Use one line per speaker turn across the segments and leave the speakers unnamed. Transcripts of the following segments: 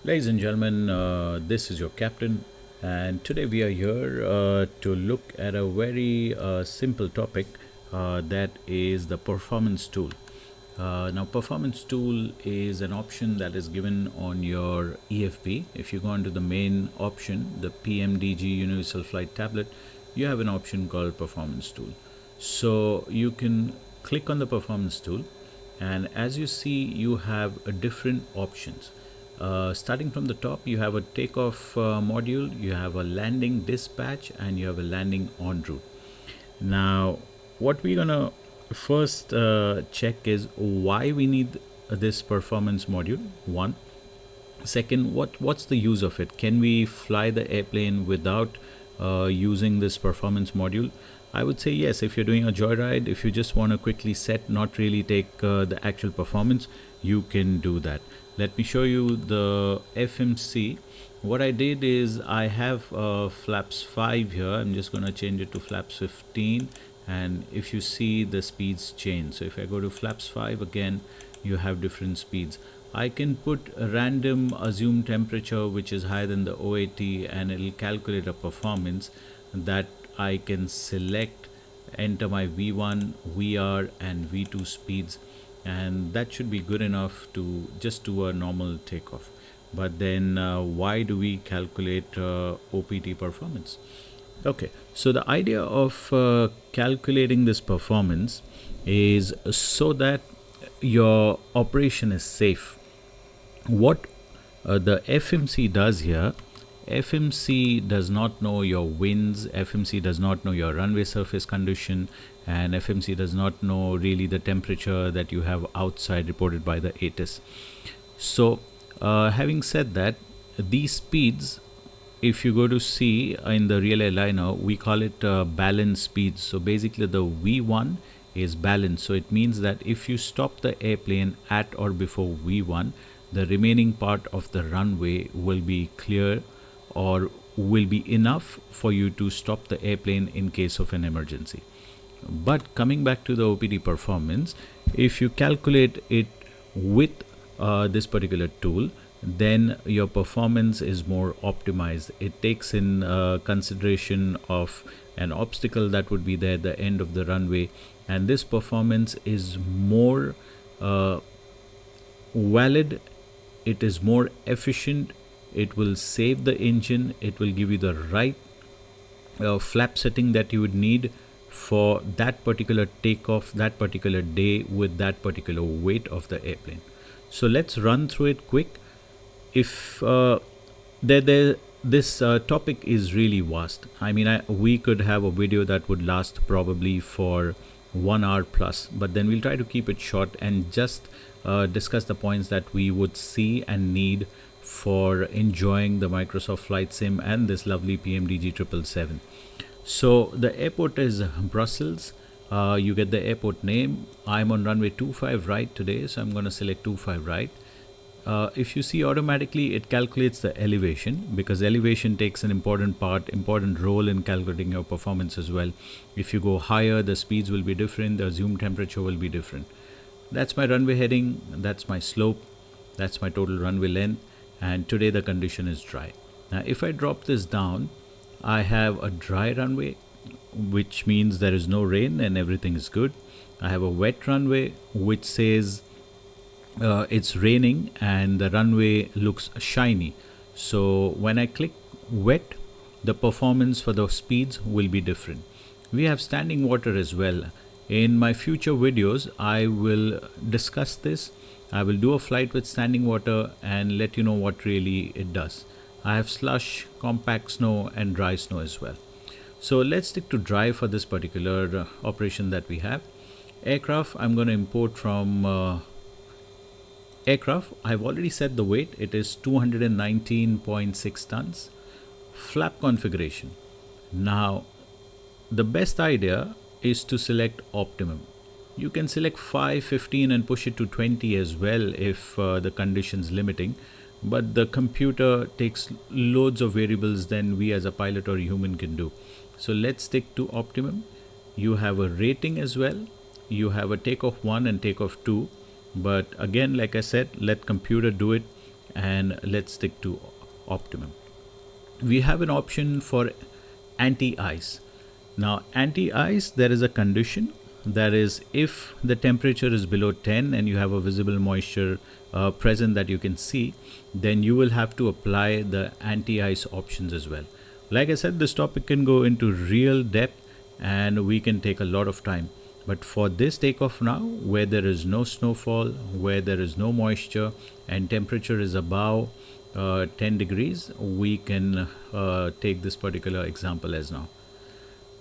Ladies and gentlemen, this is your captain, and today we are here to look at a very simple topic that is the performance tool. Now, performance tool is an option that is given on your EFB. If you go into the main option, the PMDG Universal Flight Tablet, you have an option called performance tool. So you can click on the performance tool, and as you see, you have different options. Starting from the top, you have a takeoff module, you have a landing dispatch, and you have a landing en route. Now, what we're gonna first check is why we need this performance module. One, second, what's the use of it? Can we fly the airplane without using this performance module? I would say yes. If you're doing a joyride, if you just want to quickly set, not really take the actual performance, you can do that. Let me show you the FMC. What I did is I have flaps 5 here. I'm just going to change it to flaps 15, and if you see, the speeds change. So if I go to flaps 5 again, you have different speeds. I can put a random assumed temperature which is higher than the OAT, and it'll calculate a performance that I can select, enter my V1, VR and V2 speeds, and that should be good enough to just do a normal takeoff. But then why do we calculate OPT performance? Okay, so the idea of calculating this performance is so that your operation is safe. What the FMC does here, FMC does not know your winds, FMC does not know your runway surface condition, and FMC does not know really the temperature that you have outside reported by the ATIS. So having said that, these speeds, if you go to see in the real airliner, we call it balance speeds. So basically the V1 is balanced. So it means that if you stop the airplane at or before V1, the remaining part of the runway will be clear or will be enough for you to stop the airplane in case of an emergency. But coming back to the OPT performance, if you calculate it with this particular tool, then your performance is more optimized. It takes in consideration of an obstacle that would be there at the end of the runway, and this performance is more valid, it is more efficient, it will save the engine, it will give you the right flap setting that you would need for that particular takeoff, that particular day, with that particular weight of the airplane. So let's run through it quick. If this topic is really vast. I mean, we could have a video that would last probably for 1 hour plus, but then we'll try to keep it short and just discuss the points that we would see and need for enjoying the Microsoft Flight Sim and this lovely PMDG 777. So the airport is Brussels. You get the airport name. I'm on runway 25 right today, so I'm going to select 25 right. If you see, automatically it calculates the elevation, because elevation takes an important role in calculating your performance as well. If you go higher, the speeds will be different, the assumed temperature will be different. That's my runway heading, that's my slope, that's my total runway length, and today the condition is dry. Now if I drop this down, I have a dry runway, which means there is no rain and everything is good. I have a wet runway, which says it's raining and the runway looks shiny. So when I click wet, the performance for the speeds will be different. We have standing water as well. In my future videos, I will discuss this. I will do a flight with standing water and let you know what really it does. I have slush, compact snow and dry snow as well. So let's stick to dry for this particular operation that we have. Aircraft, I'm going to import from aircraft. I've already set the weight. It is 219.6 tons. Flap configuration. Now, the best idea is to select optimum. You can select 5, 15 and push it to 20 as well if the conditions limiting. But the computer takes loads of variables than we as a pilot or human can do. So let's stick to optimum. You have a rating as well. You have a takeoff 1 and takeoff 2. But again, like I said, let computer do it. and let's stick to optimum. We have an option for anti-ice. Now anti-ice, there is a condition, that is if the temperature is below 10 and you have a visible moisture present that you can see, then you will have to apply the anti-ice options as well. Like I said, this topic can go into real depth and we can take a lot of time, but for this takeoff now, where there is no snowfall, where there is no moisture and temperature is above 10 degrees, we can take this particular example as now.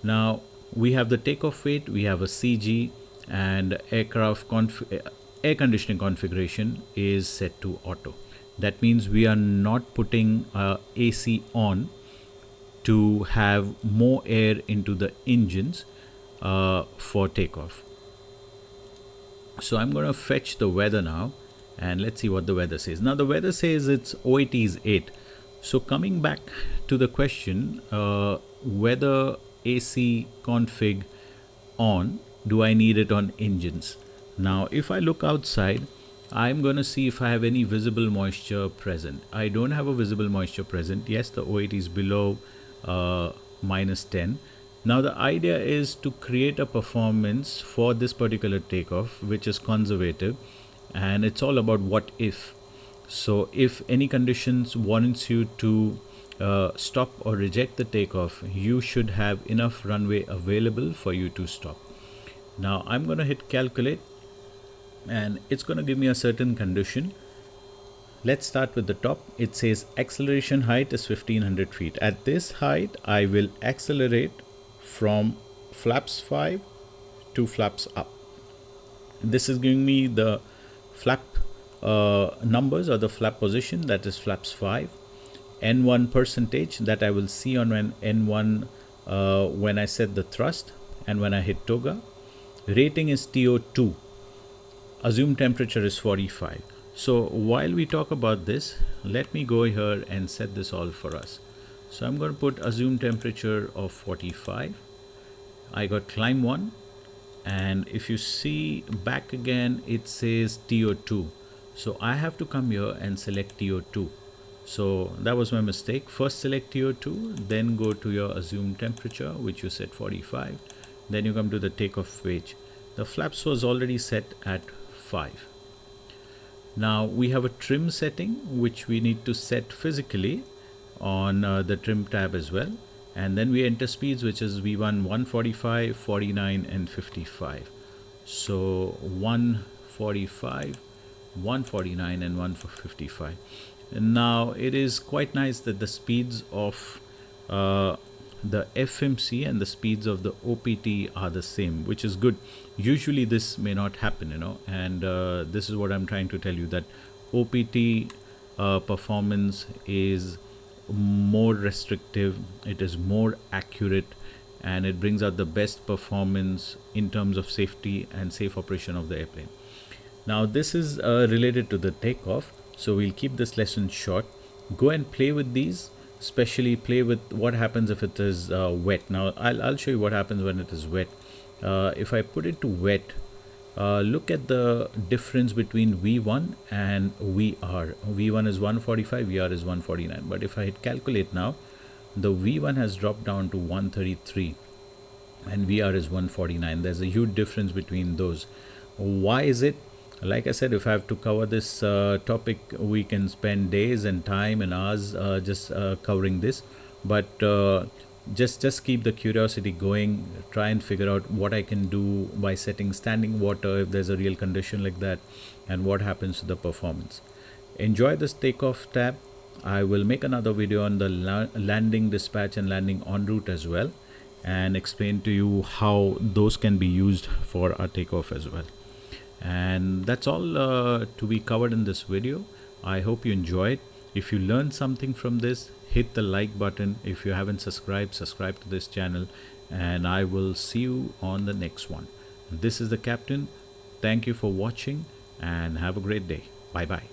Now we have the takeoff weight, we have a CG, and air conditioning configuration is set to auto. That means we are not putting AC on to have more air into the engines for takeoff. So I'm going to fetch the weather now and let's see what the weather says. Now the weather says it's OAT is 8. So coming back to the question, whether AC config on, do I need it on engines? Now if I look outside, I'm going to see if I have any visible moisture present. I don't have a visible moisture present. Yes, the OAT is below -10. Now the idea is to create a performance for this particular takeoff which is conservative, and it's all about what if. So if any conditions warrants you to stop or reject the takeoff, you should have enough runway available for you to stop. Now I'm going to hit calculate and it's going to give me a certain condition. Let's start with the top. It says acceleration height is 1500 feet. At this height, I will accelerate from flaps 5 to flaps up. This is giving me the flap numbers or the flap position, that is flaps 5. N1 percentage that I will see on when N1 when I set the thrust and when I hit toga. Rating is TO2. Assumed temperature is 45. So while we talk about this, let me go here and set this all for us. So I'm going to put assumed temperature of 45. I got climb 1, and if you see back again, it says TO2. So I have to come here and select TO2. So that was my mistake. First select TO2, then go to your assumed temperature, which you set 45. Then you come to the takeoff weight. The flaps was already set at 5. Now we have a trim setting which we need to set physically on the trim tab as well, and then we enter speeds, which is V1 145, 49 and 55. So 145, 149 and 155. And now it is quite nice that the speeds of the FMC and the speeds of the OPT are the same, which is good. Usually this may not happen, and this is what I'm trying to tell you, that OPT performance is more restrictive, it is more accurate, and it brings out the best performance in terms of safety and safe operation of the airplane. Now this is related to the takeoff, so we'll keep this lesson short. Go and play with these, especially play with what happens if it is wet. Now I'll show you what happens when it is wet. If I put it to wet, look at the difference between V1 and VR. V1 is 145, VR is 149. But if I hit calculate now, the V1 has dropped down to 133 and VR is 149. There's a huge difference between those. Why is it? Like I said, if I have to cover this topic, we can spend days and time and hours just covering this. But just keep the curiosity going. Try and figure out what I can do by setting standing water if there's a real condition like that, and what happens to the performance. Enjoy this takeoff tab. I will make another video on the landing dispatch and landing en route as well, and explain to you how those can be used for our takeoff as well. And that's all to be covered in this video. I hope you enjoyed. If you learned something from this, hit the like button. If you haven't subscribed, subscribe to this channel, and I will see you on the next one. This is the captain. Thank you for watching and have a great day. Bye bye.